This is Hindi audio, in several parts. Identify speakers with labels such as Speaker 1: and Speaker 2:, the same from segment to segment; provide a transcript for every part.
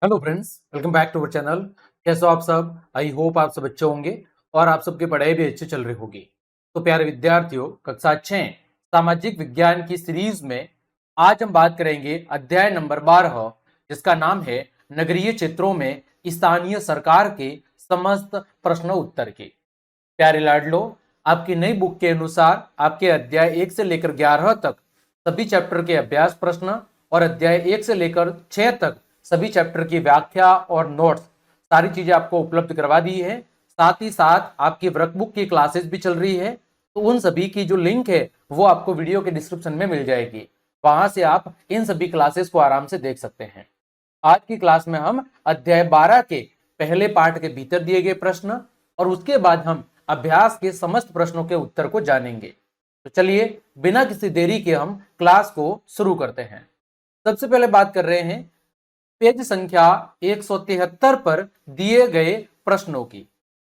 Speaker 1: Hello friends, welcome back to our channel. कैसे हो आप सब? आई होप आप सब अच्छे होंगे और आप सबकी पढ़ाई भी अच्छी चल रही होगी। तो प्यारे विद्यार्थियों, कक्षा 6 सामाजिक विज्ञान की सीरीज में आज हम बात करेंगे अध्याय नंबर 12, जिसका नाम है नगरीय क्षेत्रों में स्थानीय सरकार के समस्त प्रश्न उत्तर की। प्यारे लाडलो, आपकी नई बुक के अनुसार आपके अध्याय 1 से लेकर 11 तक सभी चैप्टर के अभ्यास प्रश्न और अध्याय 1 से लेकर 6 तक सभी चैप्टर की व्याख्या और नोट्स सारी चीजें आपको उपलब्ध करवा दी है। साथ ही साथ आपकी वर्कबुक की क्लासेस भी चल रही है, तो उन सभी की जो लिंक है वो आपको वीडियो के डिस्क्रिप्शन में मिल जाएगी। वहां से आप इन सभी क्लासेस को आराम से देख सकते हैं। आज की क्लास में हम अध्याय 12 के पहले पार्ट के भीतर दिए गए प्रश्न और उसके बाद हम अभ्यास के समस्त प्रश्नों के उत्तर को जानेंगे। तो चलिए बिना किसी देरी के हम क्लास को शुरू करते हैं। सबसे पहले बात कर रहे हैं पेज संख्या 173 पर दिए गए प्रश्नों की।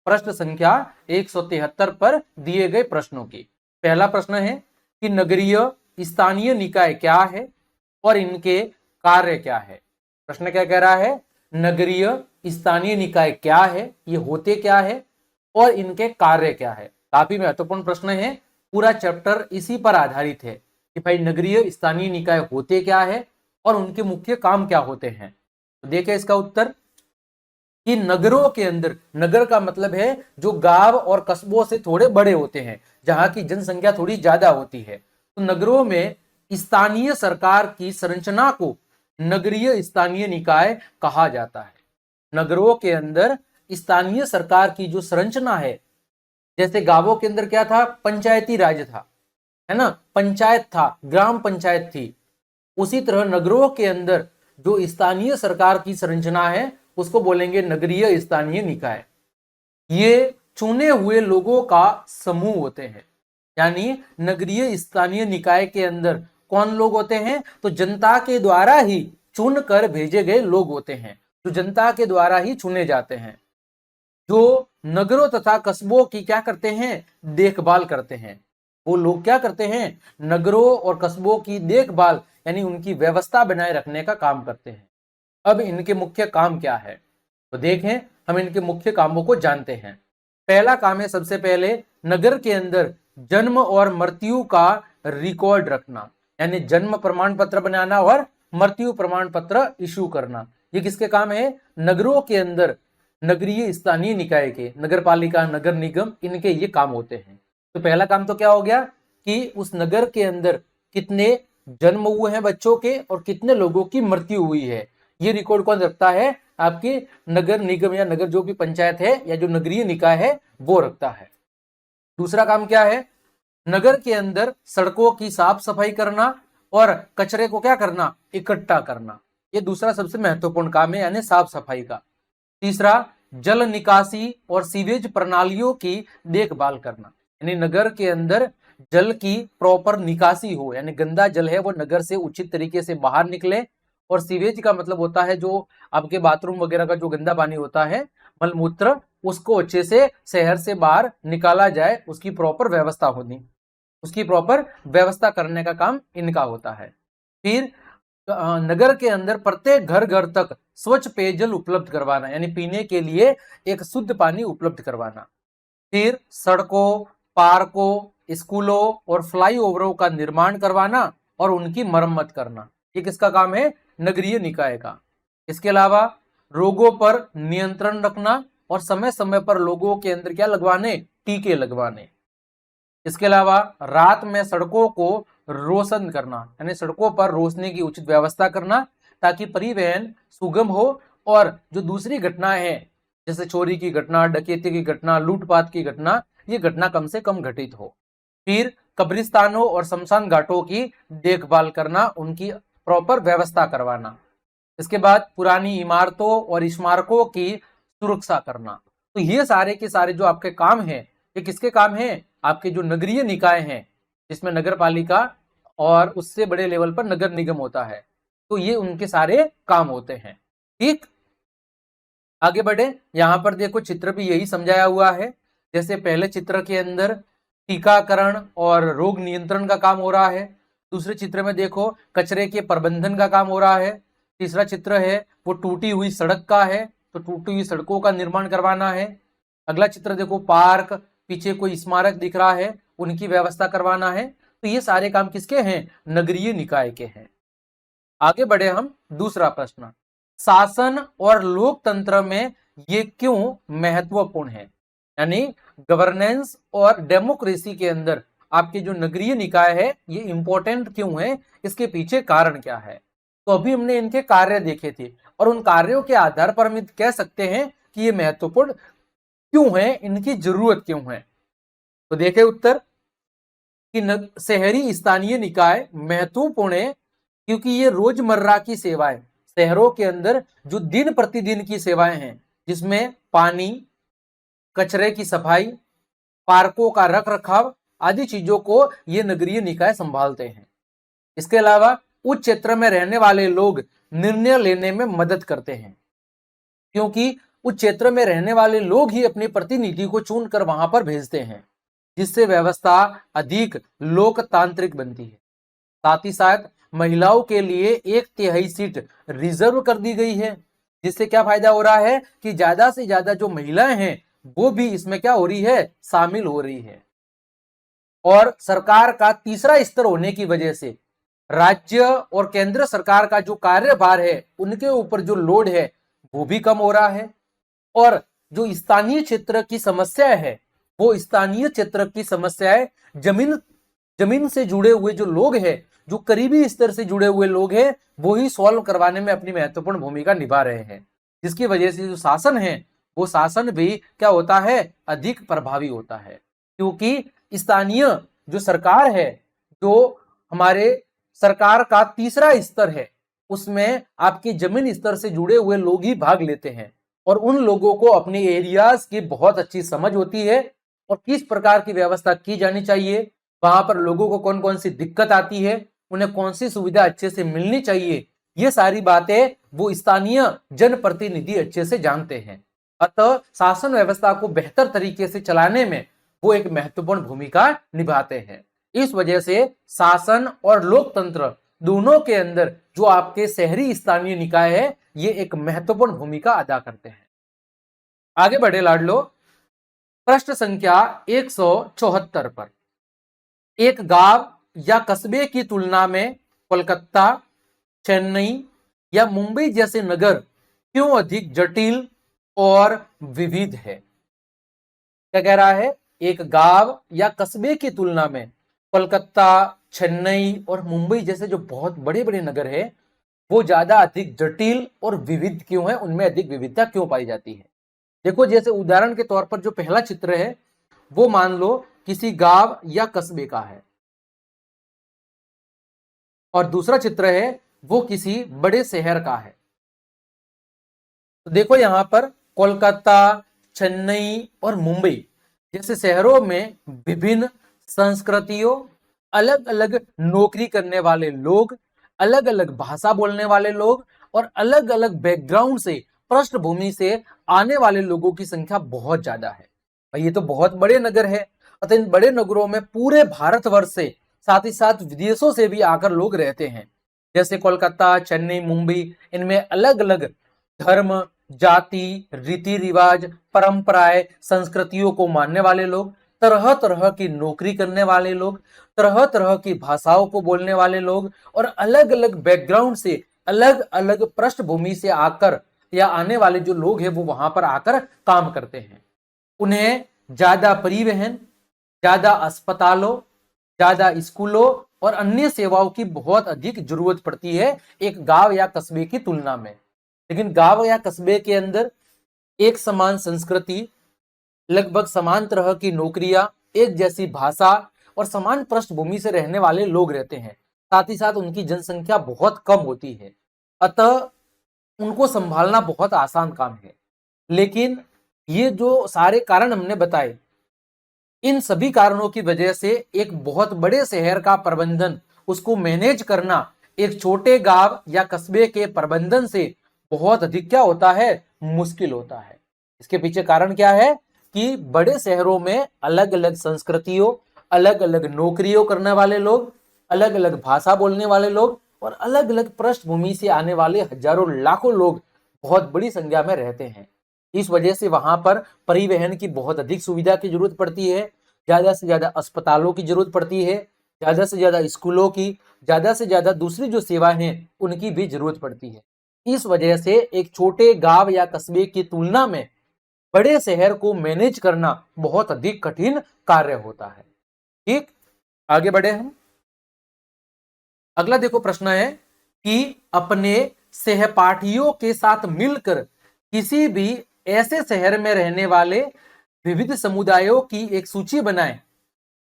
Speaker 1: प्रश्न संख्या 173 पर दिए गए प्रश्नों की। पहला प्रश्न है कि नगरीय स्थानीय निकाय क्या है और इनके कार्य क्या है। प्रश्न क्या कह रहा है? नगरीय स्थानीय निकाय क्या है, ये होते क्या है और इनके कार्य क्या है। काफी महत्वपूर्ण प्रश्न है। पूरा चैप्टर इसी पर आधारित है कि भाई नगरीय स्थानीय निकाय होते क्या है और उनके मुख्य काम क्या होते हैं। तो देखें इसका उत्तर कि नगरों के अंदर, नगर का मतलब है जो गांव और कस्बों से थोड़े बड़े होते हैं, जहां की जनसंख्या थोड़ी ज्यादा होती है, तो नगरों में स्थानीय सरकार की संरचना को नगरीय स्थानीय निकाय कहा जाता है। नगरों के अंदर स्थानीय सरकार की जो संरचना है, जैसे गांवों के अंदर क्या था? पंचायती राज था, है ना, पंचायत था, ग्राम पंचायत थी। उसी तरह नगरों के अंदर जो स्थानीय सरकार की संरचना है उसको बोलेंगे नगरीय स्थानीय निकाय। ये चुने हुए लोगों का समूह होते हैं। यानी नगरीय स्थानीय निकाय के अंदर कौन लोग होते हैं? तो जनता के द्वारा ही चुन कर भेजे गए लोग होते हैं, जो जनता के द्वारा ही चुने जाते हैं, जो नगरों तथा कस्बों की क्या करते हैं? देखभाल करते हैं। वो लोग क्या करते हैं? नगरों और कस्बों की देखभाल यानी उनकी व्यवस्था बनाए रखने का काम करते हैं। अब इनके मुख्य काम क्या है, तो देखें, हम इनके मुख्य कामों को जानते हैं। पहला काम है सबसे पहले नगर के अंदर जन्म और मृत्यु का रिकॉर्ड रखना, यानी जन्म प्रमाण पत्र बनाना और मृत्यु प्रमाण पत्र इशू करना। ये किसके काम है? नगरों के अंदर नगरीय स्थानीय निकाय के, नगर पालिका, नगर निगम, इनके ये काम होते हैं। तो पहला काम तो क्या हो गया कि उस नगर के अंदर कितने जन्म हुए हैं बच्चों के और कितने लोगों की मृत्यु हुई है, ये रिकॉर्ड कौन रखता है? आपके नगर निगम या नगर जो भी पंचायत है या जो नगरीय निकाय है वो रखता है। दूसरा काम क्या है? नगर के अंदर सड़कों की साफ सफाई करना और कचरे को क्या करना? इकट्ठा करना। ये दूसरा सबसे महत्वपूर्ण काम है, यानी साफ सफाई का। तीसरा, जल निकासी और सीवेज प्रणालियों की देखभाल करना, यानी नगर के अंदर जल की प्रॉपर निकासी हो, यानी गंदा जल है वो नगर से उचित तरीके से बाहर निकले। और सीवेज का मतलब होता है जो आपके बाथरूम वगैरह का जो गंदा पानी होता है, मलमूत्र, उसको अच्छे से शहर से बाहर निकाला जाए, उसकी प्रॉपर व्यवस्था होनी, उसकी प्रॉपर व्यवस्था करने का काम इनका होता है। फिर नगर के अंदर प्रत्येक घर घर तक स्वच्छ पेयजल उपलब्ध करवाना, यानी पीने के लिए एक शुद्ध पानी उपलब्ध करवाना। फिर सड़कों, पार्कों, स्कूलों और फ्लाईओवरों का निर्माण करवाना और उनकी मरम्मत करना। ये किसका काम है? नगरीय निकाय का। इसके अलावा रोगों पर नियंत्रण रखना और समय समय पर लोगों के अंदर क्या लगवाने? टीके लगवाने। इसके अलावा रात में सड़कों को रोशन करना, यानी सड़कों पर रोशनी की उचित व्यवस्था करना ताकि परिवहन सुगम हो और जो दूसरी घटनाएं हैं जैसे चोरी की घटना, डकैती की घटना, लूटपाट की घटना, ये घटना कम से कम घटित हो। फिर कब्रिस्तानों और शमशान घाटों की देखभाल करना, उनकी प्रॉपर व्यवस्था करवाना। इसके बाद पुरानी इमारतों और स्मारकों की सुरक्षा करना। तो ये सारे के सारे जो आपके काम हैं, ये किसके काम हैं? आपके जो नगरीय निकाय हैं, जिसमें नगर पालिका और उससे बड़े लेवल पर नगर निगम होता है, तो ये उनके सारे काम होते हैं। ठीक, आगे बढ़े। यहां पर देखो चित्र भी यही समझाया हुआ है। जैसे पहले चित्र के अंदर टीकाकरण और रोग नियंत्रण का काम हो रहा है, दूसरे चित्र में देखो कचरे के प्रबंधन का काम हो रहा है, तीसरा चित्र है वो टूटी हुई सड़क का है, तो टूटी हुई सड़कों का निर्माण करवाना है। अगला चित्र देखो पार्क, पीछे कोई स्मारक दिख रहा है, उनकी व्यवस्था करवाना है। तो ये सारे काम किसके हैं? नगरीय निकाय के हैं। आगे बढ़े हम, दूसरा प्रश्न, शासन और लोकतंत्र में ये क्यों महत्वपूर्ण है? यानी गवर्नेंस और डेमोक्रेसी के अंदर आपके जो नगरीय निकाय है ये इंपॉर्टेंट क्यों है, इसके पीछे कारण क्या है? तो अभी हमने इनके कार्य देखे थे और उन कार्यों के आधार पर हम कह सकते हैं कि ये महत्वपूर्ण क्यों है, इनकी जरूरत क्यों है। तो देखे उत्तर कि शहरी स्थानीय निकाय महत्वपूर्ण है क्योंकि ये रोजमर्रा की सेवाएं, शहरों के अंदर जो दिन प्रतिदिन की सेवाएं हैं, जिसमें पानी, कचरे की सफाई, पार्कों का रख रखाव आदि चीजों को ये नगरीय निकाय संभालते हैं। इसके अलावा उस क्षेत्र में रहने वाले लोग निर्णय लेने में मदद करते हैं, क्योंकि उस क्षेत्र में रहने वाले लोग ही अपने प्रतिनिधि को चुनकर वहां पर भेजते हैं, जिससे व्यवस्था अधिक लोकतांत्रिक बनती है। साथ ही साथ महिलाओं के लिए 1/3 सीट रिजर्व कर दी गई है, जिससे क्या फायदा हो रहा है कि ज्यादा से ज्यादा जो महिलाएं हैं वो भी इसमें क्या हो रही है? शामिल हो रही है। और सरकार का तीसरा स्तर होने की वजह से राज्य और केंद्र सरकार का जो कार्यभार है उनके ऊपर जो लोड है वो भी कम हो रहा है। और जो स्थानीय क्षेत्र की समस्या है वो स्थानीय क्षेत्र की समस्याएं जमीन से जुड़े हुए जो लोग हैं, जो करीबी स्तर से जुड़े हुए लोग हैं, वो ही सॉल्व करवाने में अपनी महत्वपूर्ण भूमिका निभा रहे हैं, जिसकी वजह से जो शासन है वो शासन भी क्या होता है? अधिक प्रभावी होता है। क्योंकि स्थानीय जो सरकार है, जो हमारे सरकार का तीसरा स्तर है, उसमें आपके जमीन स्तर से जुड़े हुए लोग ही भाग लेते हैं और उन लोगों को अपने एरियाज की बहुत अच्छी समझ होती है और किस प्रकार की व्यवस्था की जानी चाहिए, वहां पर लोगों को कौन कौन सी दिक्कत आती है, उन्हें कौन सी सुविधा अच्छे से मिलनी चाहिए, ये सारी बातें वो स्थानीय जनप्रतिनिधि अच्छे से जानते हैं। अतः शासन व्यवस्था को बेहतर तरीके से चलाने में वो एक महत्वपूर्ण भूमिका निभाते हैं। इस वजह से शासन और लोकतंत्र दोनों के अंदर जो आपके शहरी स्थानीय निकाय है ये एक महत्वपूर्ण भूमिका अदा करते हैं। आगे बढ़े लाडलो, प्रश्न संख्या 174 पर, एक गांव या कस्बे की तुलना में कोलकाता, चेन्नई या मुंबई जैसे नगर क्यों अधिक जटिल और विविध है? क्या कह रहा है? एक गांव या कस्बे की तुलना में कोलकाता, चेन्नई और मुंबई जैसे जो बहुत बड़े बड़े नगर है वो ज्यादा अधिक जटिल और विविध क्यों है, उनमें अधिक विविधता क्यों पाई जाती है? देखो, जैसे उदाहरण के तौर पर जो पहला चित्र है वो मान लो किसी गांव या कस्बे का है और दूसरा चित्र है वो किसी बड़े शहर का है। तो देखो यहां पर कोलकाता, चेन्नई और मुंबई जैसे शहरों में विभिन्न संस्कृतियों, अलग अलग नौकरी करने वाले लोग, अलग अलग भाषा बोलने वाले लोग और अलग अलग बैकग्राउंड से, पृष्ठभूमि से आने वाले लोगों की संख्या बहुत ज्यादा है। ये तो बहुत बड़े नगर है, अतः इन बड़े नगरों में पूरे भारतवर्ष से, साथ ही साथ विदेशों से भी आकर लोग रहते हैं। जैसे कोलकाता, चेन्नई, मुंबई, इनमें अलग अलग धर्म, जाति, रीति रिवाज, परंपराएं, संस्कृतियों को मानने वाले लोग, तरह तरह की नौकरी करने वाले लोग, तरह तरह की भाषाओं को बोलने वाले लोग और अलग अलग बैकग्राउंड से, अलग अलग पृष्ठभूमि से आकर या आने वाले जो लोग हैं वो वहां पर आकर काम करते हैं। उन्हें ज्यादा परिवहन, ज्यादा अस्पतालों, ज्यादा स्कूलों और अन्य सेवाओं की बहुत अधिक जरूरत पड़ती है एक गांव या कस्बे की तुलना में। लेकिन गांव या कस्बे के अंदर एक समान संस्कृति, लगभग समान तरह की नौकरियां, एक जैसी भाषा और समान पृष्ठभूमि से रहने वाले लोग रहते हैं। साथ ही साथ उनकी जनसंख्या बहुत कम होती है, अतः उनको संभालना बहुत आसान काम है। लेकिन ये जो सारे कारण हमने बताए, इन सभी कारणों की वजह से एक बहुत बड़े शहर का प्रबंधन, उसको मैनेज करना एक छोटे गांव या कस्बे के प्रबंधन से बहुत अधिक क्या होता है? मुश्किल होता है। इसके पीछे कारण क्या है कि बड़े शहरों में अलग अलग संस्कृतियों, अलग अलग नौकरियों करने वाले लोग, अलग अलग भाषा बोलने वाले लोग और अलग अलग पृष्ठभूमि से आने वाले हजारों लाखों लोग बहुत बड़ी संख्या में रहते हैं। इस वजह से वहां पर परिवहन की बहुत अधिक सुविधा की जरूरत पड़ती है, ज्यादा से ज्यादा अस्पतालों की जरूरत पड़ती है, ज्यादा से ज्यादा स्कूलों की, ज्यादा से ज्यादा दूसरी जो सेवाएं हैं उनकी भी जरूरत पड़ती है। इस वजह से एक छोटे गांव या कस्बे की तुलना में बड़े शहर को मैनेज करना बहुत अधिक कठिन कार्य होता है। ठीक, आगे बढ़े हम। अगला देखो प्रश्न है कि अपने सहपाठियों के साथ मिलकर किसी भी ऐसे शहर में रहने वाले विविध समुदायों की एक सूची बनाएं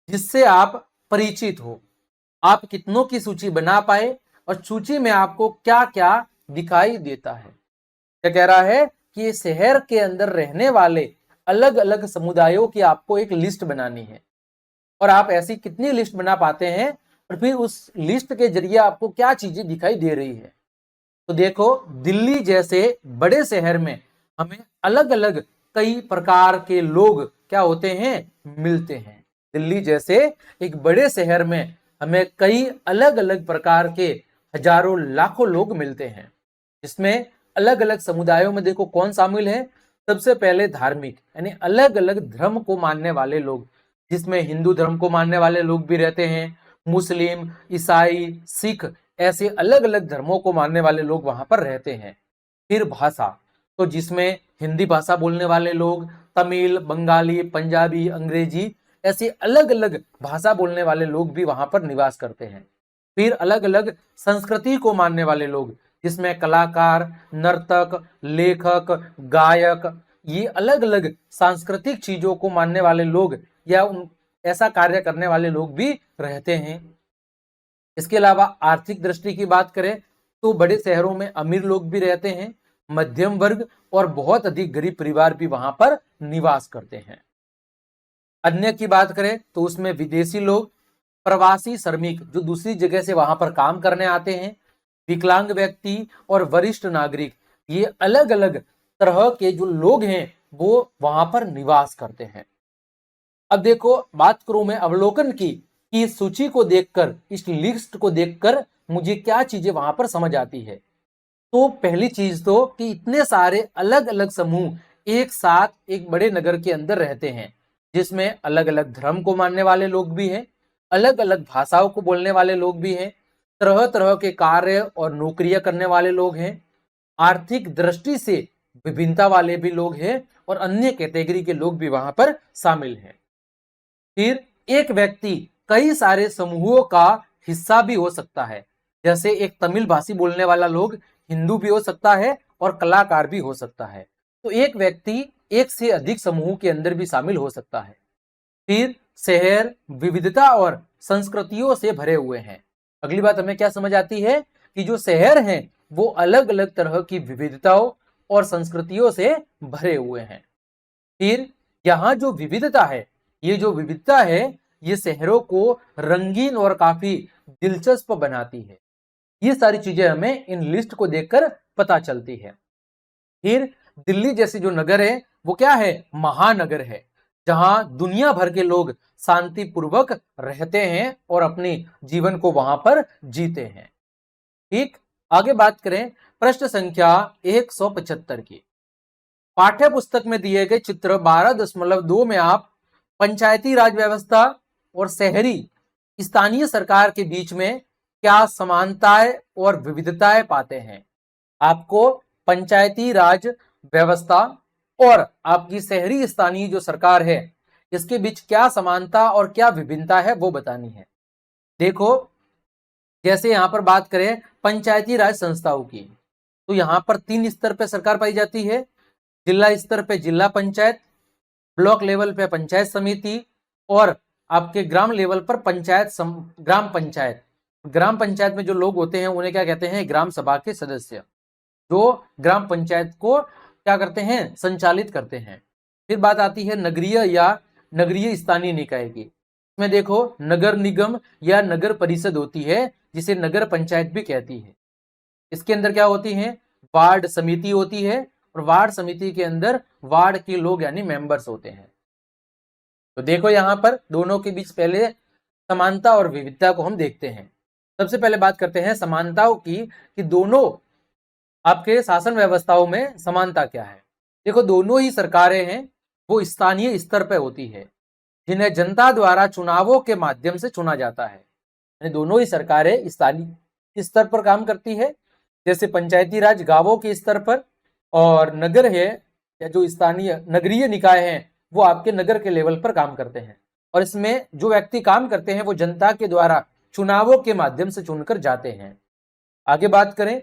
Speaker 1: जिससे आप परिचित हो। आप कितनों की सूची बना पाए और सूची में आपको क्या क्या दिखाई देता है। क्या कह रहा है कि शहर के अंदर रहने वाले अलग अलग समुदायों की आपको एक लिस्ट बनानी है और आप ऐसी कितनी लिस्ट बना पाते हैं और फिर उस लिस्ट के जरिए आपको क्या चीजें दिखाई दे रही है। तो देखो, दिल्ली जैसे बड़े शहर में हमें अलग अलग कई प्रकार के लोग क्या होते हैं, मिलते हैं। दिल्ली जैसे एक बड़े शहर में हमें कई अलग अलग प्रकार के हजारों लाखों लोग मिलते हैं, जिसमें अलग अलग समुदायों में देखो कौन शामिल है। सबसे पहले धार्मिक, यानी अलग अलग धर्म को मानने वाले लोग, जिसमें हिंदू धर्म को मानने वाले लोग भी रहते हैं, मुस्लिम, ईसाई, सिख, ऐसे अलग अलग धर्मों को मानने वाले लोग वहां पर रहते हैं। फिर भाषा, तो जिसमें हिंदी भाषा बोलने वाले लोग, तमिल, बंगाली, पंजाबी, अंग्रेजी, ऐसे अलग अलग भाषा बोलने वाले लोग भी वहां पर निवास करते हैं। फिर अलग अलग संस्कृति को मानने वाले लोग, जिसमें कलाकार, नर्तक, लेखक, गायक, ये अलग अलग सांस्कृतिक चीजों को मानने वाले लोग या ऐसा कार्य करने वाले लोग भी रहते हैं। इसके अलावा आर्थिक दृष्टि की बात करें तो बड़े शहरों में अमीर लोग भी रहते हैं, मध्यम वर्ग और बहुत अधिक गरीब परिवार भी वहां पर निवास करते हैं। अन्य की बात करें तो उसमें विदेशी लोग, प्रवासी श्रमिक जो दूसरी जगह से वहां पर काम करने आते हैं, विकलांग व्यक्ति और वरिष्ठ नागरिक, ये अलग अलग तरह के जो लोग हैं वो वहां पर निवास करते हैं। अब देखो, बात करूं मैं अवलोकन की कि इस सूची को देखकर, इस लिस्ट को देखकर मुझे क्या चीजें वहां पर समझ आती है। तो पहली चीज तो कि इतने सारे अलग अलग समूह एक साथ एक बड़े नगर के अंदर रहते हैं, जिसमें अलग अलग धर्म को मानने वाले लोग भी हैं, अलग अलग भाषाओं को बोलने वाले लोग भी हैं, तरह तरह के कार्य और नौकरियां करने वाले लोग हैं, आर्थिक दृष्टि से विभिन्नता वाले भी लोग हैं और अन्य कैटेगरी के लोग भी वहां पर शामिल हैं। फिर एक व्यक्ति कई सारे समूहों का हिस्सा भी हो सकता है, जैसे एक तमिल भाषी बोलने वाला लोग हिंदू भी हो सकता है और कलाकार भी हो सकता है। तो एक व्यक्ति एक से अधिक समूह के अंदर भी शामिल हो सकता है। फिर शहर विविधता और संस्कृतियों से भरे हुए हैं। अगली बात हमें क्या समझ आती है कि जो शहर हैं वो अलग अलग तरह की विविधताओं और संस्कृतियों से भरे हुए हैं। फिर यहाँ जो विविधता है, ये जो विविधता है ये शहरों को रंगीन और काफी दिलचस्प बनाती है। ये सारी चीजें हमें इन लिस्ट को देखकर पता चलती है। फिर दिल्ली जैसी जो नगर है वो क्या है, महानगर है, जहां दुनिया भर के लोग शांतिपूर्वक रहते हैं और अपने जीवन को वहां पर जीते हैं। ठीक, आगे बात करें प्रश्न संख्या 175 की। पाठ्य पुस्तक में दिए गए चित्र 12.2 में आप पंचायती राज व्यवस्था और शहरी स्थानीय सरकार के बीच में क्या समानताएं और विविधताएं पाते हैं। आपको पंचायती राज व्यवस्था और आपकी शहरी स्थानीय जो सरकार है इसके बीच क्या समानता और क्या विभिन्नता है वो बतानी है। देखो, जैसे यहां पर बात करें पंचायती राज संस्थाओं की, तो यहां पर 3 स्तर पर सरकार पाई जाती है। जिला स्तर पे जिला पंचायत, ब्लॉक लेवल पे पंचायत समिति और आपके ग्राम लेवल पर ग्राम पंचायत। ग्राम पंचायत में जो लोग होते हैं उन्हें क्या कहते हैं, ग्राम सभा के सदस्य, जो ग्राम पंचायत को क्या करते हैं, संचालित करते हैं। फिर बात आती है नगरीय या नगरीय स्थानीय निकाय की। इसमें देखो नगर निगम या नगर परिषद होती है, जिसे नगर पंचायत भी कहती है। इसके अंदर क्या होती है, वार्ड समिति होती है और वार्ड समिति के अंदर वार्ड के लोग यानी मेंबर्स होते हैं। तो देखो यहां पर दोनों के बीच पहले समानता और विविधता को हम देखते हैं। सबसे पहले बात करते हैं समानताओं की कि दोनों आपके शासन व्यवस्थाओं में समानता क्या है। देखो, दोनों ही सरकारें हैं वो स्थानीय स्तर पर होती है, जिन्हें जनता द्वारा चुनावों के माध्यम से चुना जाता है। यानी दोनों ही सरकारें स्थानीय स्तर पर काम करती है, जैसे पंचायती राज गांवों के स्तर पर, और नगर है या जो स्थानीय नगरीय निकाय हैं वो आपके नगर के लेवल पर काम करते हैं। और इसमें जो व्यक्ति काम करते हैं वो जनता के द्वारा चुनावों के माध्यम से चुनकर जाते हैं। आगे बात करें,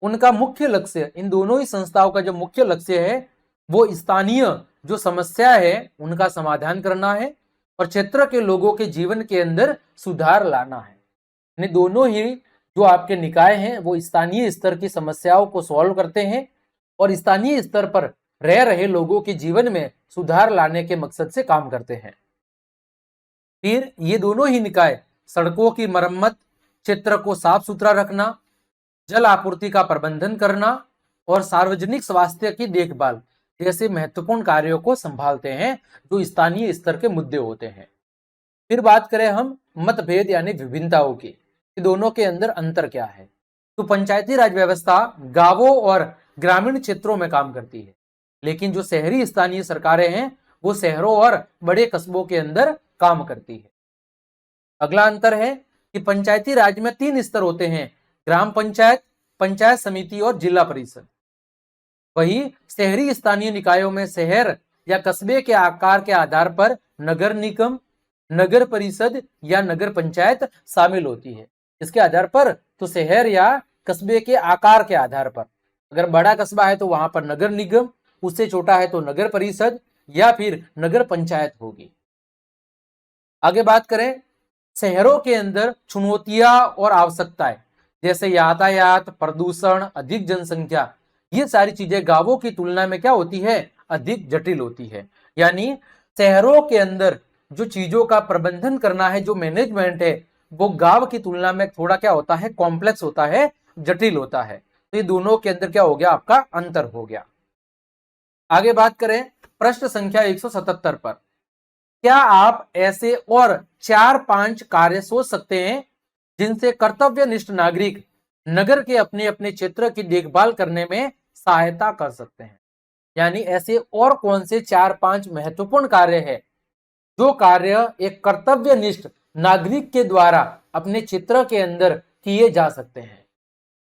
Speaker 1: उनका मुख्य लक्ष्य, इन दोनों ही संस्थाओं का जो मुख्य लक्ष्य है वो स्थानीय जो समस्या है उनका समाधान करना है और क्षेत्र के लोगों के जीवन के अंदर सुधार लाना है। यानी दोनों ही जो आपके निकाय हैं वो स्थानीय स्तर की समस्याओं को सॉल्व करते हैं और स्थानीय स्तर पर रह रहे लोगों के जीवन में सुधार लाने के मकसद से काम करते हैं। फिर ये दोनों ही निकाय सड़कों की मरम्मत, क्षेत्र को साफ सुथरा रखना, जल आपूर्ति का प्रबंधन करना और सार्वजनिक स्वास्थ्य की देखभाल जैसे महत्वपूर्ण कार्यों को संभालते हैं जो स्थानीय स्तर के मुद्दे होते हैं। फिर बात करें हम मतभेद यानी विभिन्नताओं की, दोनों के अंदर अंतर क्या है। तो पंचायती राज व्यवस्था गांवों और ग्रामीण क्षेत्रों में काम करती है, लेकिन जो शहरी स्थानीय सरकारें हैं वो शहरों और बड़े कस्बों के अंदर काम करती है। अगला अंतर है कि पंचायती राज में 3 स्तर होते हैं, ग्राम पंचायत, पंचायत समिति और जिला परिषद। वही शहरी स्थानीय निकायों में शहर या कस्बे के आकार के आधार पर नगर निगम, नगर परिषद या नगर पंचायत शामिल होती है। इसके आधार पर तो शहर या कस्बे के आकार के आधार पर, अगर बड़ा कस्बा है तो वहां पर नगर निगम, उससे छोटा है तो नगर परिषद या फिर नगर पंचायत होगी। आगे बात करें, शहरों के अंदर चुनौतियां और आवश्यकताएं जैसे यातायात, प्रदूषण, अधिक जनसंख्या, ये सारी चीजें गांवों की तुलना में क्या होती है, अधिक जटिल होती है। यानी शहरों के अंदर जो चीजों का प्रबंधन करना है, जो मैनेजमेंट है, वो गांव की तुलना में थोड़ा क्या होता है, कॉम्प्लेक्स होता है, जटिल होता है। तो ये दोनों के अंदर क्या हो गया, आपका अंतर हो गया। आगे बात करें प्रश्न संख्या 177 पर, क्या आप ऐसे और 4-5 कार्य सोच सकते हैं जिनसे कर्तव्यनिष्ठ नागरिक नगर के अपने अपने क्षेत्र की देखभाल करने में सहायता कर सकते हैं। यानी ऐसे और कौन से 4-5 महत्वपूर्ण कार्य है जो कार्य एक कर्तव्यनिष्ठ नागरिक के द्वारा अपने क्षेत्र के अंदर किए जा सकते हैं।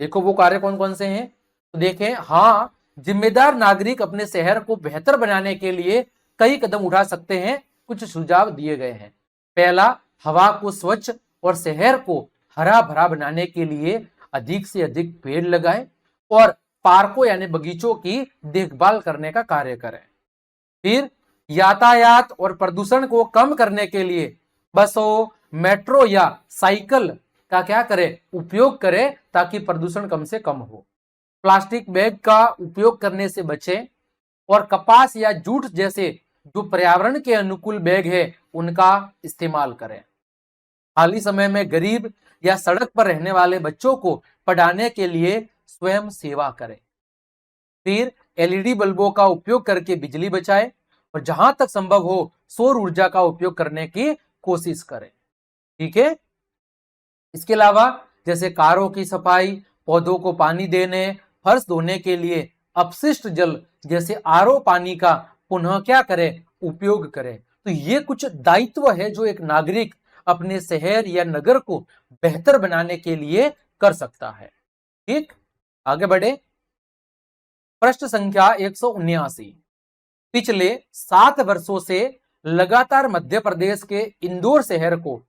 Speaker 1: देखो वो कार्य कौन कौन से हैं, तो देखें। हाँ, जिम्मेदार नागरिक अपने शहर को बेहतर बनाने के लिए कई कदम उठा सकते हैं। कुछ सुझाव दिए गए हैं। पहला, हवा को स्वच्छ और शहर को हरा भरा बनाने के लिए अधिक से अधिक पेड़ लगाएं और पार्कों यानी बगीचों की देखभाल करने का कार्य करें। फिर यातायात और प्रदूषण को कम करने के लिए बसों, मेट्रो या साइकिल का क्या करें, उपयोग करें ताकि प्रदूषण कम से कम हो। प्लास्टिक बैग का उपयोग करने से बचें और कपास या जूट जैसे जो पर्यावरण के अनुकूल बैग है उनका इस्तेमाल करें। खाली समय में गरीब या सड़क पर रहने वाले बच्चों को पढ़ाने के लिए स्वयं सेवा करें। फिर एलईडी बल्बों का उपयोग करके बिजली बचाएं और जहां तक संभव हो सौर ऊर्जा का उपयोग करने की कोशिश करें। ठीक है। इसके अलावा जैसे कारों की सफाई, पौधों को पानी देने, फर्श धोने के लिए अपशिष्ट जल जैसे आरओ पानी का पुनः क्या करें, उपयोग करें। तो ये कुछ दायित्व है जो एक नागरिक अपने शहर या नगर को बेहतर बनाने के लिए कर सकता है। ठीक, आगे बढ़े। प्रश्न संख्या 179, पिछले 7 वर्षों से लगातार मध्य प्रदेश के इंदौर शहर को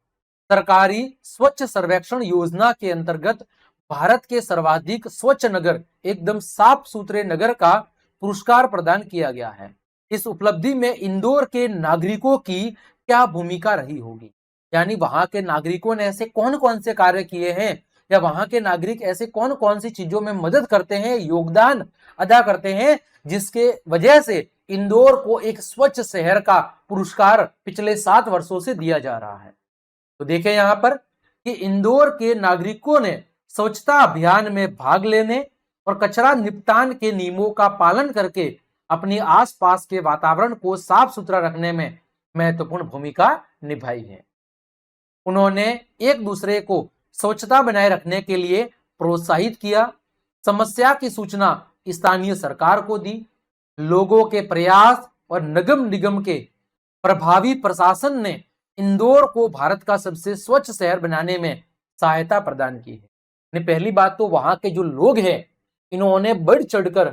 Speaker 1: सरकारी स्वच्छ सर्वेक्षण योजना के अंतर्गत भारत के सर्वाधिक स्वच्छ नगर, एकदम साफ सुथरे नगर का पुरस्कार प्रदान किया गया है। इस उपलब्धि में इंदौर के नागरिकों की क्या भूमिका रही होगी, यानी वहां के नागरिकों ने ऐसे कौन कौन से कार्य किए हैं या वहां के नागरिक ऐसे कौन कौन सी चीजों में मदद करते हैं, योगदान अदा करते हैं, जिसके वजह से इंदौर को एक स्वच्छ शहर का पुरस्कार पिछले 7 वर्षों से दिया जा रहा है। तो देखें यहां पर कि इंदौर के नागरिकों ने स्वच्छता अभियान में भाग लेने और कचरा निपटान के नियमों का पालन करके अपनी आसपास के वातावरण को साफ सुथरा रखने में महत्वपूर्ण भूमिका निभाई है। उन्होंने एक दूसरे को स्वच्छता बनाए रखने के लिए प्रोत्साहित किया, समस्या की सूचना स्थानीय सरकार को दी, लोगों के प्रयास और नगर निगम के प्रभावी प्रशासन ने इंदौर को भारत का सबसे स्वच्छ शहर बनाने में सहायता प्रदान की है। पहली बात तो वहां के जो लोग हैं इन्होंने बढ़ चढ़कर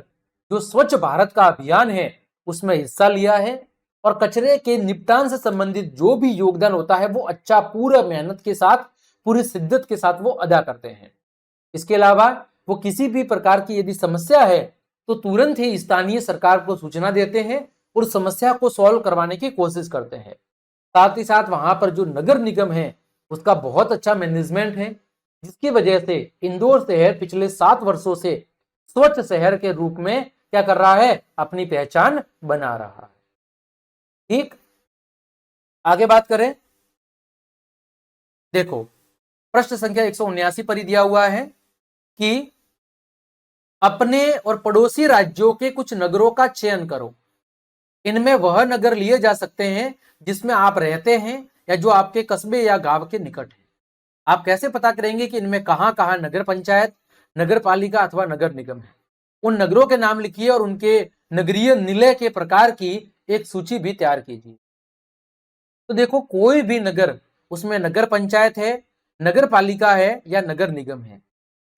Speaker 1: जो स्वच्छ भारत का अभियान है उसमें हिस्सा लिया है और कचरे के निपटान से संबंधित जो भी योगदान होता है वो अच्छा पूरा मेहनत के साथ पूरी शिद्दत के साथ वो अदा करते हैं। इसके अलावा वो किसी भी प्रकार की यदि समस्या है तो तुरंत ही स्थानीय सरकार को सूचना देते हैं और समस्या को सॉल्व करवाने की कोशिश करते हैं। साथ ही साथ वहां पर जो नगर निगम है उसका बहुत अच्छा मैनेजमेंट है, जिसकी वजह से इंदौर शहर पिछले 7 वर्षों से स्वच्छ शहर के रूप में क्या कर रहा है, अपनी पहचान बना रहा है। ठीक, आगे बात करें। देखो प्रश्न संख्या 179 पर ही दिया हुआ है कि अपने और पड़ोसी राज्यों के कुछ नगरों का चयन करो। इनमें वह नगर लिए जा सकते हैं जिसमें आप रहते हैं या जो आपके कस्बे या गांव के निकट है। आप कैसे पता करेंगे कि इनमें कहां कहां नगर पंचायत, नगर पालिका अथवा नगर निगम है? उन नगरों के नाम लिखिए और उनके नगरीय निलय के प्रकार की एक सूची भी तैयार कीजिए। तो देखो कोई भी नगर, उसमें नगर पंचायत है, नगर पालिका है या नगर निगम है,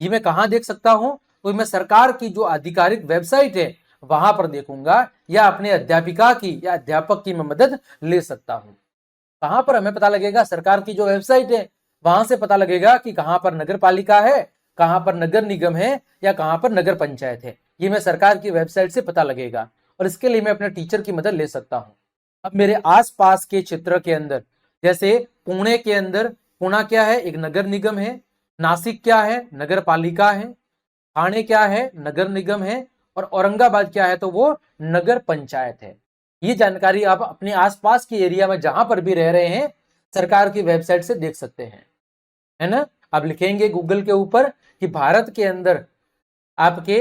Speaker 1: ये मैं कहां देख सकता हूं? तो मैं सरकार की जो आधिकारिक वेबसाइट है वहां पर देखूंगा या अपने अध्यापिका की या अध्यापक की मैं मदद ले सकता हूं। कहां पर हमें पता लगेगा? सरकार की जो वेबसाइट है वहां से पता लगेगा कि कहां पर नगर पालिका है, कहां पर नगर निगम है या कहां पर नगर पंचायत है। ये मैं सरकार की वेबसाइट से पता लगेगा और इसके लिए मैं अपने टीचर की मदद ले सकता हूं। अब मेरे आसपास के क्षेत्र के अंदर, जैसे पुणे के अंदर, पुणे क्या है? एक नगर निगम है। नासिक क्या है? नगर पालिका है। ठाणे क्या है? नगर निगम है। और औरंगाबाद क्या है? तो वो नगर पंचायत है। ये जानकारी आप अपने आसपास के एरिया में जहां पर भी रह रहे हैं सरकार की वेबसाइट से देख सकते हैं, है ना। आप लिखेंगे गूगल के ऊपर कि भारत के अंदर आपके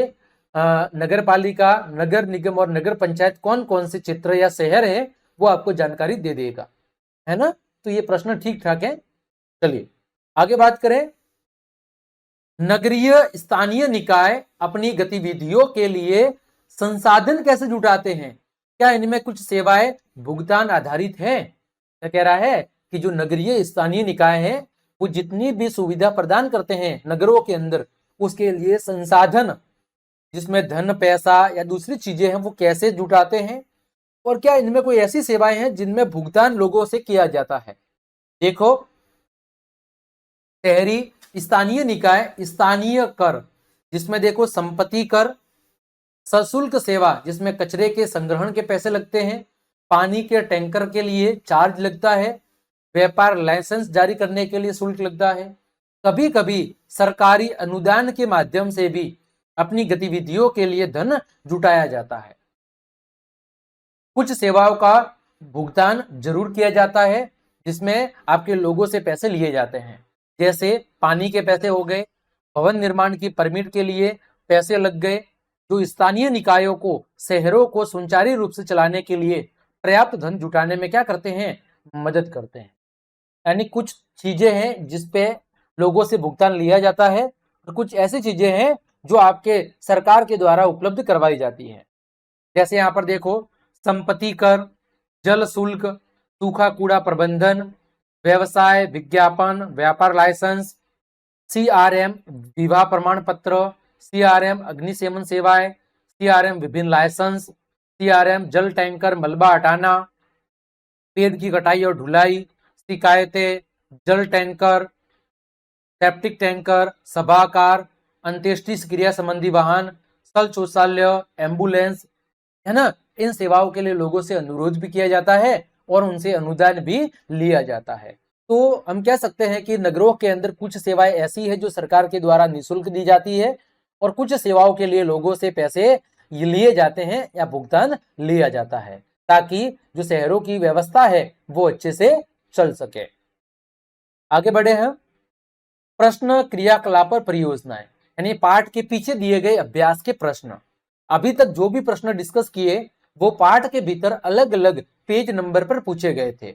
Speaker 1: नगर पालिका, नगर निगम और नगर पंचायत कौन कौन से क्षेत्र या शहर है, वो आपको जानकारी दे देगा, है ना। तो ये प्रश्न ठीक ठाक है। चलिए आगे बात करें। नगरीय स्थानीय निकाय अपनी गतिविधियों के लिए संसाधन कैसे जुटाते हैं? क्या इनमें कुछ सेवाएं भुगतान आधारित है? क्या कह रहा है कि जो नगरीय स्थानीय निकाय है वो जितनी भी सुविधा प्रदान करते हैं नगरों के अंदर, उसके लिए संसाधन जिसमें धन, पैसा या दूसरी चीजें हैं वो कैसे जुटाते हैं? और क्या इनमें कोई ऐसी सेवाएं हैं जिनमें भुगतान लोगों से किया जाता है? देखो शहरी स्थानीय निकाय स्थानीय कर, जिसमें देखो संपत्ति कर, सशुल्क सेवा जिसमें कचरे के संग्रहण के पैसे लगते हैं, पानी के टैंकर के लिए चार्ज लगता है, व्यापार लाइसेंस जारी करने के लिए शुल्क लगता है। कभी कभी सरकारी अनुदान के माध्यम से भी अपनी गतिविधियों के लिए धन जुटाया जाता है। कुछ सेवाओं का भुगतान जरूर किया जाता है जिसमें आपके लोगों से पैसे लिए जाते हैं, जैसे पानी के पैसे हो गए, भवन निर्माण की परमिट के लिए पैसे लग गए, जो स्थानीय निकायों को शहरों को सुचारू रूप से चलाने के लिए पर्याप्त धन जुटाने में क्या करते हैं? मदद करते हैं। यानी कुछ चीजें हैं जिसपे लोगों से भुगतान लिया जाता है और कुछ ऐसी चीजें हैं जो आपके सरकार के द्वारा उपलब्ध करवाई जाती है। जैसे यहाँ पर देखो संपत्ति कर, जल शुल्क, सूखा कूड़ा प्रबंधन, व्यवसाय विज्ञापन, व्यापार लाइसेंस, CRM विवाह प्रमाण पत्र, CRM अग्निशमन सेवाएं, CRM विभिन्न लाइसेंस, CRM जल टैंकर मलबा हटाना, पेड़ की कटाई और ढुलाई, शिकायतें, जल टैंकर, सेप्टिक टैंकर, सभाकार, अंत्येष्टि क्रिया संबंधी वाहन, स्थल शौचालय, एम्बुलेंस, है ना। इन सेवाओं के लिए लोगों से अनुरोध भी किया जाता है और उनसे अनुदान भी लिया जाता है। तो हम कह सकते हैं कि नगरों के अंदर कुछ सेवाएं ऐसी है जो सरकार के द्वारा निःशुल्क दी जाती है और कुछ सेवाओं के लिए लोगों से पैसे लिए जाते हैं या भुगतान लिया जाता है, ताकि जो शहरों की व्यवस्था है वो अच्छे से चल सके। आगे बढ़े हैं। प्रश्न, क्रियाकलाप और परियोजनाएं, यानी पाठ के पीछे दिए गए अभ्यास के प्रश्न। अभी तक जो भी प्रश्न डिस्कस किए वो पाठ के भीतर अलग अलग पेज नंबर पर पूछे गए थे।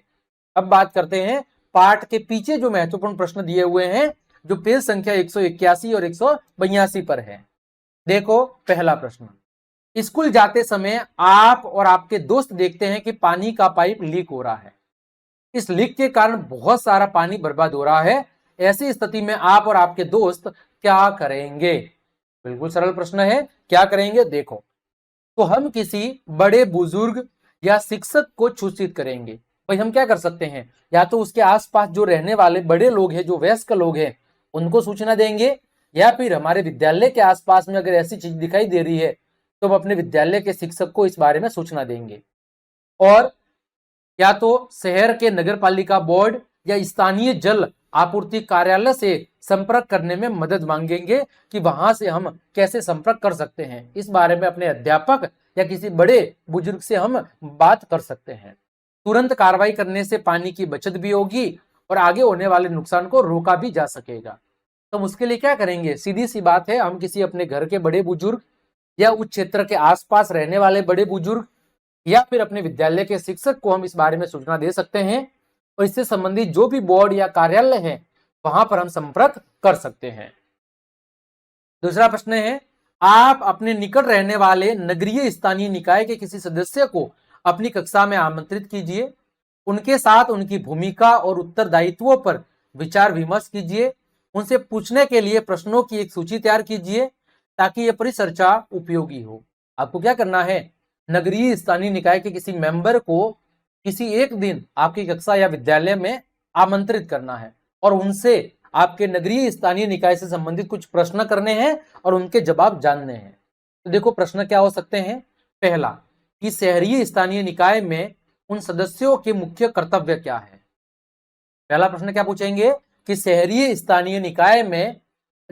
Speaker 1: अब बात करते हैं पाठ के पीछे जो महत्वपूर्ण प्रश्न दिए हुए हैं जो पेज संख्या 181 और 182 पर है। देखो पहला प्रश्न, स्कूल जाते समय आप और आपके दोस्त देखते हैं कि पानी का पाइप लीक हो रहा है। इस लीक के कारण बहुत सारा पानी बर्बाद हो रहा है। ऐसी स्थिति में आप और आपके दोस्त क्या करेंगे? बिल्कुल सरल प्रश्न है, क्या करेंगे? देखो, तो हम किसी बड़े बुजुर्ग या शिक्षक को सूचित करेंगे। भाई हम क्या कर सकते हैं, या तो उसके आसपास जो रहने वाले बड़े लोग हैं, जो वयस्क लोग हैं, उनको सूचना देंगे, या फिर हमारे विद्यालय के आसपास में अगर ऐसी चीज दिखाई दे रही है तो हम अपने विद्यालय के शिक्षक को इस बारे में सूचना देंगे। और या तो शहर के नगर पालिका बोर्ड या स्थानीय जल आपूर्ति कार्यालय से संपर्क करने में मदद मांगेंगे कि वहां से हम कैसे संपर्क कर सकते हैं। इस बारे में अपने अध्यापक या किसी बड़े बुजुर्ग से हम बात कर सकते हैं। तुरंत कार्रवाई करने से पानी की बचत भी होगी और आगे होने वाले नुकसान को रोका भी जा सकेगा। तो हम उसके लिए क्या करेंगे? सीधी सी बात है, हम किसी अपने घर के बड़े बुजुर्ग या उस क्षेत्र के आसपास रहने वाले बड़े बुजुर्ग या फिर अपने विद्यालय के शिक्षक को हम इस बारे में सूचना दे सकते हैं और इससे संबंधित जो भी बोर्ड या कार्यालय है वहां पर हम संपर्क कर सकते हैं। दूसरा प्रश्न है, आप अपने निकट रहने वाले नगरीय स्थानीय निकाय के किसी सदस्य को अपनी कक्षा में आमंत्रित कीजिए। उनके साथ उनकी भूमिका और उत्तरदायित्वों पर विचार विमर्श कीजिए। उनसे पूछने के लिए प्रश्नों की एक सूची तैयार कीजिए ताकि यह परिचर्चा उपयोगी हो। आपको क्या करना है? नगरीय स्थानीय निकाय के किसी मेंबर को किसी एक दिन आपकी कक्षा या विद्यालय में आमंत्रित करना है और उनसे आपके नगरीय स्थानीय निकाय से संबंधित कुछ प्रश्न करने हैं और उनके जवाब जानने हैं। तो देखो प्रश्न क्या हो सकते हैं। पहला, कि शहरीय स्थानीय निकाय में उन सदस्यों के मुख्य कर्तव्य क्या है। पहला प्रश्न क्या पूछेंगे कि शहरीय स्थानीय निकाय में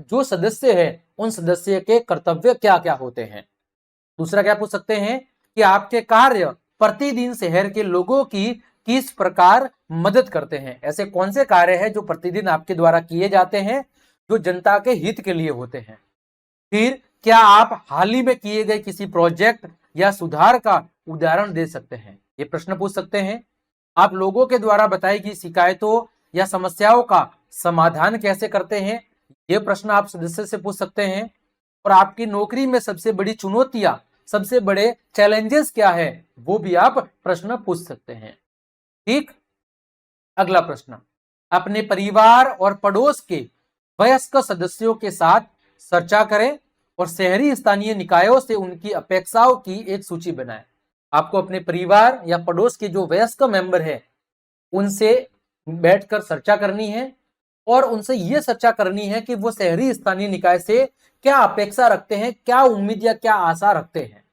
Speaker 1: जो सदस्य है उन सदस्य के कर्तव्य क्या क्या होते हैं। दूसरा क्या पूछ सकते हैं कि आपके कार्य प्रतिदिन शहर के लोगों की किस प्रकार मदद करते हैं। ऐसे कौन से कार्य हैं जो प्रतिदिन आपके द्वारा किए जाते हैं जो जनता के हित के लिए होते हैं। फिर क्या आप हाल ही में किए गए किसी प्रोजेक्ट या सुधार का उदाहरण दे सकते हैं। ये प्रश्न पूछ सकते हैं। आप लोगों के द्वारा बताई गई शिकायतों या समस्याओं का समाधान कैसे करते हैं, ये प्रश्न आप सदस्य से पूछ सकते हैं। और आपकी नौकरी में सबसे बड़ी चुनौतियां, सबसे बड़े चैलेंजेस क्या है, वो भी आप प्रश्न पूछ सकते हैं। ठीक। अगला प्रश्न, अपने परिवार और पड़ोस के वयस्क सदस्यों के साथ चर्चा करें और शहरी स्थानीय निकायों से उनकी अपेक्षाओं की एक सूची बनाएं। आपको अपने परिवार या पड़ोस के जो वयस्क मेंबर है उनसे बैठकर चर्चा करनी है और उनसे यह चर्चा करनी है कि वो शहरी स्थानीय निकाय से क्या अपेक्षा रखते हैं, क्या उम्मीद या क्या आशा रखते हैं।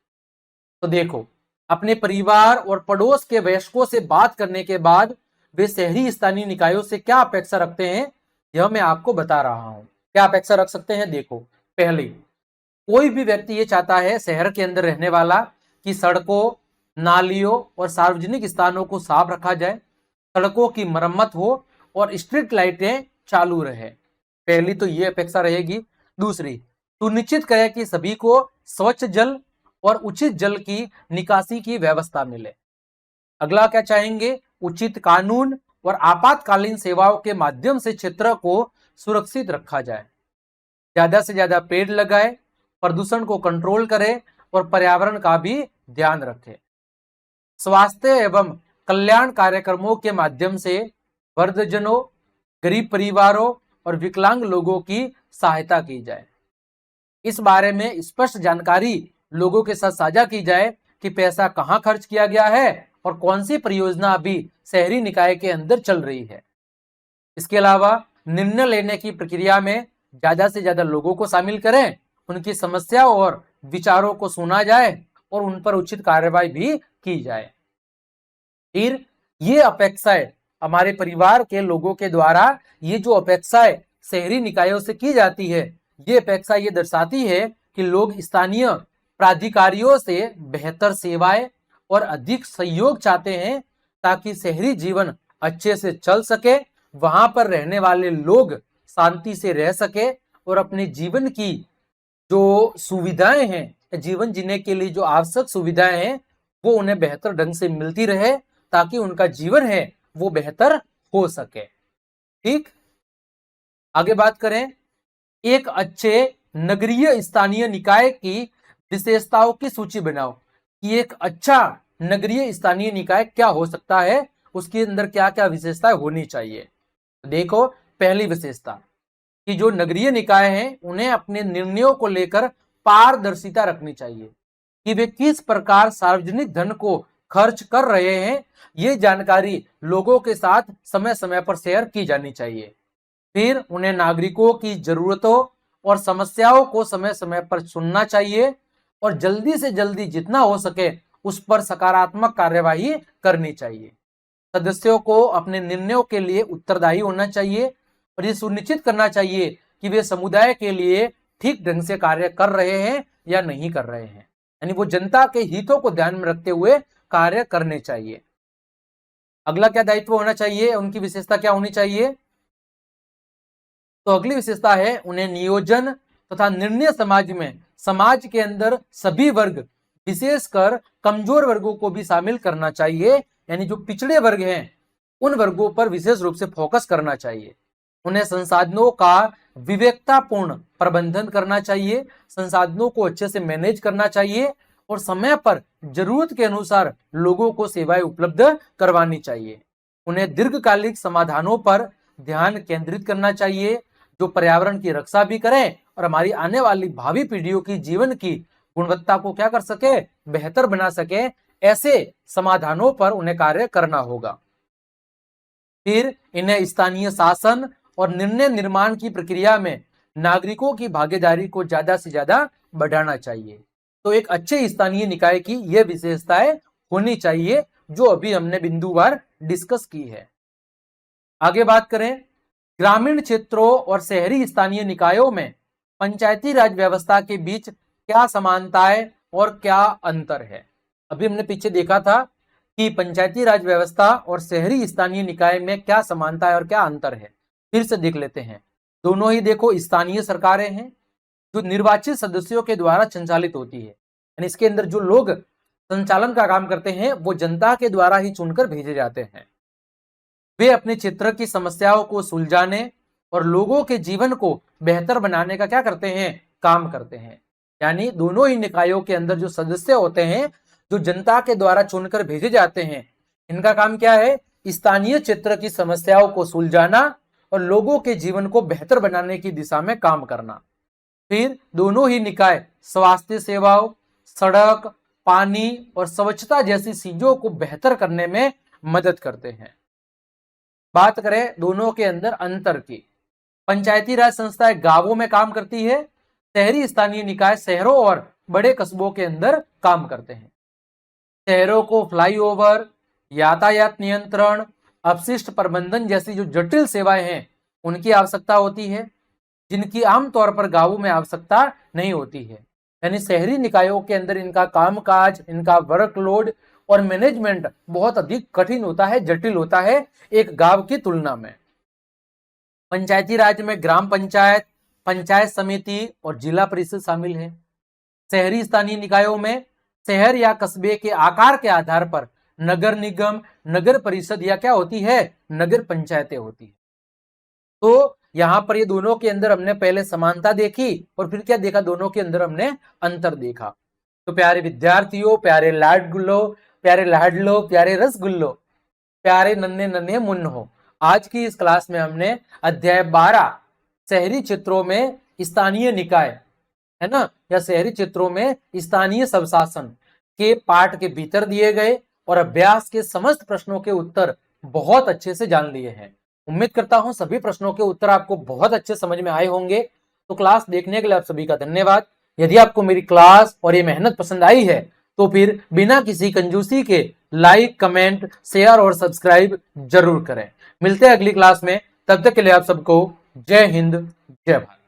Speaker 1: तो देखो, अपने परिवार और पड़ोस के वयस्कों से बात करने के बाद वे शहरी स्थानीय निकायों से क्या अपेक्षा रखते हैं, यह मैं आपको बता रहा हूं। क्या अपेक्षा रख सकते हैं? देखो, पहले, कोई भी व्यक्ति ये चाहता है शहर के अंदर रहने वाला कि सड़कों, नालियों और सार्वजनिक स्थानों को साफ रखा जाए, सड़कों की मरम्मत हो और स्ट्रीट लाइटें चालू रहे। पहली तो ये अपेक्षा रहेगी। दूसरी, सुनिश्चित करें कि सभी को स्वच्छ जल और उचित जल की निकासी की व्यवस्था मिले। अगला क्या चाहेंगे? उचित कानून और आपातकालीन सेवाओं के माध्यम से क्षेत्र को सुरक्षित रखा जाए। ज्यादा से ज्यादा पेड़ लगाए, प्रदूषण को कंट्रोल करे और पर्यावरण का भी ध्यान रखे। स्वास्थ्य एवं कल्याण कार्यक्रमों के माध्यम से वृद्धजनों, गरीब परिवारों और विकलांग लोगों की सहायता की जाए। इस बारे में स्पष्ट जानकारी लोगों के साथ साझा की जाए कि पैसा कहां खर्च किया गया है और कौन सी परियोजना अभी शहरी निकाय के अंदर चल रही है। इसके अलावा निर्णय लेने की प्रक्रिया में ज्यादा से ज्यादा लोगों को शामिल करें, उनकी समस्या और विचारों को सुना जाए और उन पर उचित कार्रवाई भी की जाए। फिर ये अपेक्षाएं हमारे परिवार के लोगों के द्वारा, ये जो अपेक्षाएं शहरी निकायों से की जाती है, ये अपेक्षा ये दर्शाती है कि लोग स्थानीय प्राधिकारियों से बेहतर सेवाएं और अधिक सहयोग चाहते हैं ताकि शहरी जीवन अच्छे से चल सके, वहां पर रहने वाले लोग शांति से रह सके और अपने जीवन की जो सुविधाएं हैं, जीवन जीने के लिए जो आवश्यक सुविधाएं हैं, वो उन्हें बेहतर ढंग से मिलती रहे ताकि उनका जीवन है वो बेहतर हो सके। ठीक। आगे बात करें, एक अच्छे नगरीय स्थानीय निकाय की विशेषताओं की सूची बनाओ कि एक अच्छा नगरीय स्थानीय निकाय क्या हो सकता है, उसके अंदर क्या क्या विशेषताएं होनी चाहिए। देखो, पहली विशेषता कि जो नगरीय निकाय हैं उन्हें अपने निर्णयों को लेकर पारदर्शिता रखनी चाहिए कि वे किस प्रकार सार्वजनिक धन को खर्च कर रहे हैं, ये जानकारी लोगों के साथ समय समय पर शेयर की जानी चाहिए। फिर उन्हें नागरिकों की जरूरतों और समस्याओं को समय समय पर सुनना चाहिए और जल्दी से जल्दी जितना हो सके उस पर सकारात्मक कार्यवाही करनी चाहिए। सदस्यों को अपने निर्णयों के लिए उत्तरदायी होना चाहिए और ये सुनिश्चित करना चाहिए कि वे समुदाय के लिए ठीक ढंग से कार्य कर रहे हैं या नहीं कर रहे हैं, यानी वो जनता के हितों को ध्यान में रखते हुए कार्य करने चाहिए। अगला क्या दायित्व होना चाहिए, उनकी विशेषता क्या होनी चाहिए, तो अगली विशेषता है उन्हें नियोजन तथा निर्णय समाज के अंदर सभी वर्ग, विशेषकर कमजोर वर्गों को भी शामिल करना चाहिए, यानी जो पिछड़े वर्ग हैं उन वर्गों पर विशेष रूप से फोकस करना चाहिए। उन्हें संसाधनों का विवेकतापूर्ण प्रबंधन करना चाहिए, संसाधनों को अच्छे से मैनेज करना चाहिए और समय पर जरूरत के अनुसार लोगों को सेवाएं उपलब्ध करवानी चाहिए। उन्हें दीर्घकालिक समाधानों पर ध्यान केंद्रित करना चाहिए जो पर्यावरण की रक्षा भी करें और हमारी आने वाली भावी पीढ़ियों की जीवन की गुणवत्ता को क्या कर सके, बेहतर बना सके। ऐसे समाधानों पर उन्हें कार्य करना होगा। फिर इन्हें स्थानीय शासन और निर्णय निर्माण की प्रक्रिया में नागरिकों की भागीदारी को ज्यादा से ज्यादा बढ़ाना चाहिए। तो एक अच्छे स्थानीय निकाय की यह विशेषताएं होनी चाहिए जो अभी हमने बिंदुवार डिस्कस की है। आगे बात करें, ग्रामीण क्षेत्रों और शहरी स्थानीय निकायों में पंचायती राज व्यवस्था के बीच क्या समानताएं और क्या अंतर है। अभी हमने पीछे देखा था कि पंचायती राज व्यवस्था और शहरी स्थानीय निकाय में क्या समानता है और क्या अंतर है। फिर से देख लेते हैं। दोनों ही देखो स्थानीय सरकारें हैं जो निर्वाचित सदस्यों के द्वारा संचालित होती है, यानी इसके अंदर जो लोग संचालन का काम करते हैं वो जनता के द्वारा ही चुनकर भेजे जाते हैं। वे अपने क्षेत्र की समस्याओं को सुलझाने और लोगों के जीवन को बेहतर बनाने का क्या करते हैं, काम करते हैं। यानी दोनों ही निकायों के अंदर जो सदस्य होते हैं जो जनता के द्वारा चुनकर भेजे जाते हैं, इनका काम क्या है, स्थानीय क्षेत्र की समस्याओं को सुलझाना और लोगों के जीवन को बेहतर बनाने की दिशा में काम करना। फिर दोनों ही निकाय स्वास्थ्य सेवाओं, सड़क, पानी और स्वच्छता जैसी चीजों को बेहतर करने में मदद करते हैं। बात करें दोनों के अंदर अंतर की, पंचायती राज संस्थाएं गांवों में काम करती है, शहरी स्थानीय निकाय शहरों और बड़े कस्बों के अंदर काम करते हैं। शहरों को फ्लाईओवर, यातायात नियंत्रण, अपशिष्ट प्रबंधन जैसी जो जटिल सेवाएं हैं उनकी आवश्यकता होती है, जिनकी आमतौर पर गांवों में आवश्यकता नहीं होती है। यानी शहरी निकायों के अंदर इनका कामकाज, इनका वर्कलोड और मैनेजमेंट बहुत अधिक कठिन होता है, जटिल होता है एक गांव की तुलना में। पंचायती राज में ग्राम पंचायत, पंचायत समिति और जिला परिषद शामिल है। शहरी स्थानीय निकायों में शहर या कस्बे के आकार के आधार पर नगर निगम, नगर परिषद या क्या होती है, नगर पंचायतें होती है। तो यहां पर ये दोनों के अंदर हमने पहले समानता देखी और फिर क्या देखा, दोनों के अंदर हमने अंतर देखा। तो प्यारे विद्यार्थियों, प्यारे लाडगुलो, प्यारे लाडलो, प्यारे रसगुल्लो, प्यारे नन्हे नन्हे मुन्नो, आज की इस क्लास में हमने अध्याय 12 शहरी क्षेत्रों में स्थानीय निकाय है ना, या शहरी क्षेत्रों में स्थानीय स्वशासन के पाठ के भीतर दिए गए और अभ्यास के समस्त प्रश्नों के उत्तर बहुत अच्छे से जान लिए हैं। उम्मीद करता हूं सभी प्रश्नों के उत्तर आपको बहुत अच्छे समझ में आए होंगे। तो क्लास देखने के लिए आप सभी का धन्यवाद। यदि आपको मेरी क्लास और ये मेहनत पसंद आई है तो फिर बिना किसी कंजूसी के लाइक, कमेंट, शेयर और सब्सक्राइब जरूर करें। मिलते हैं अगली क्लास में, तब तक के लिए आप सबको जय हिंद, जय भारत।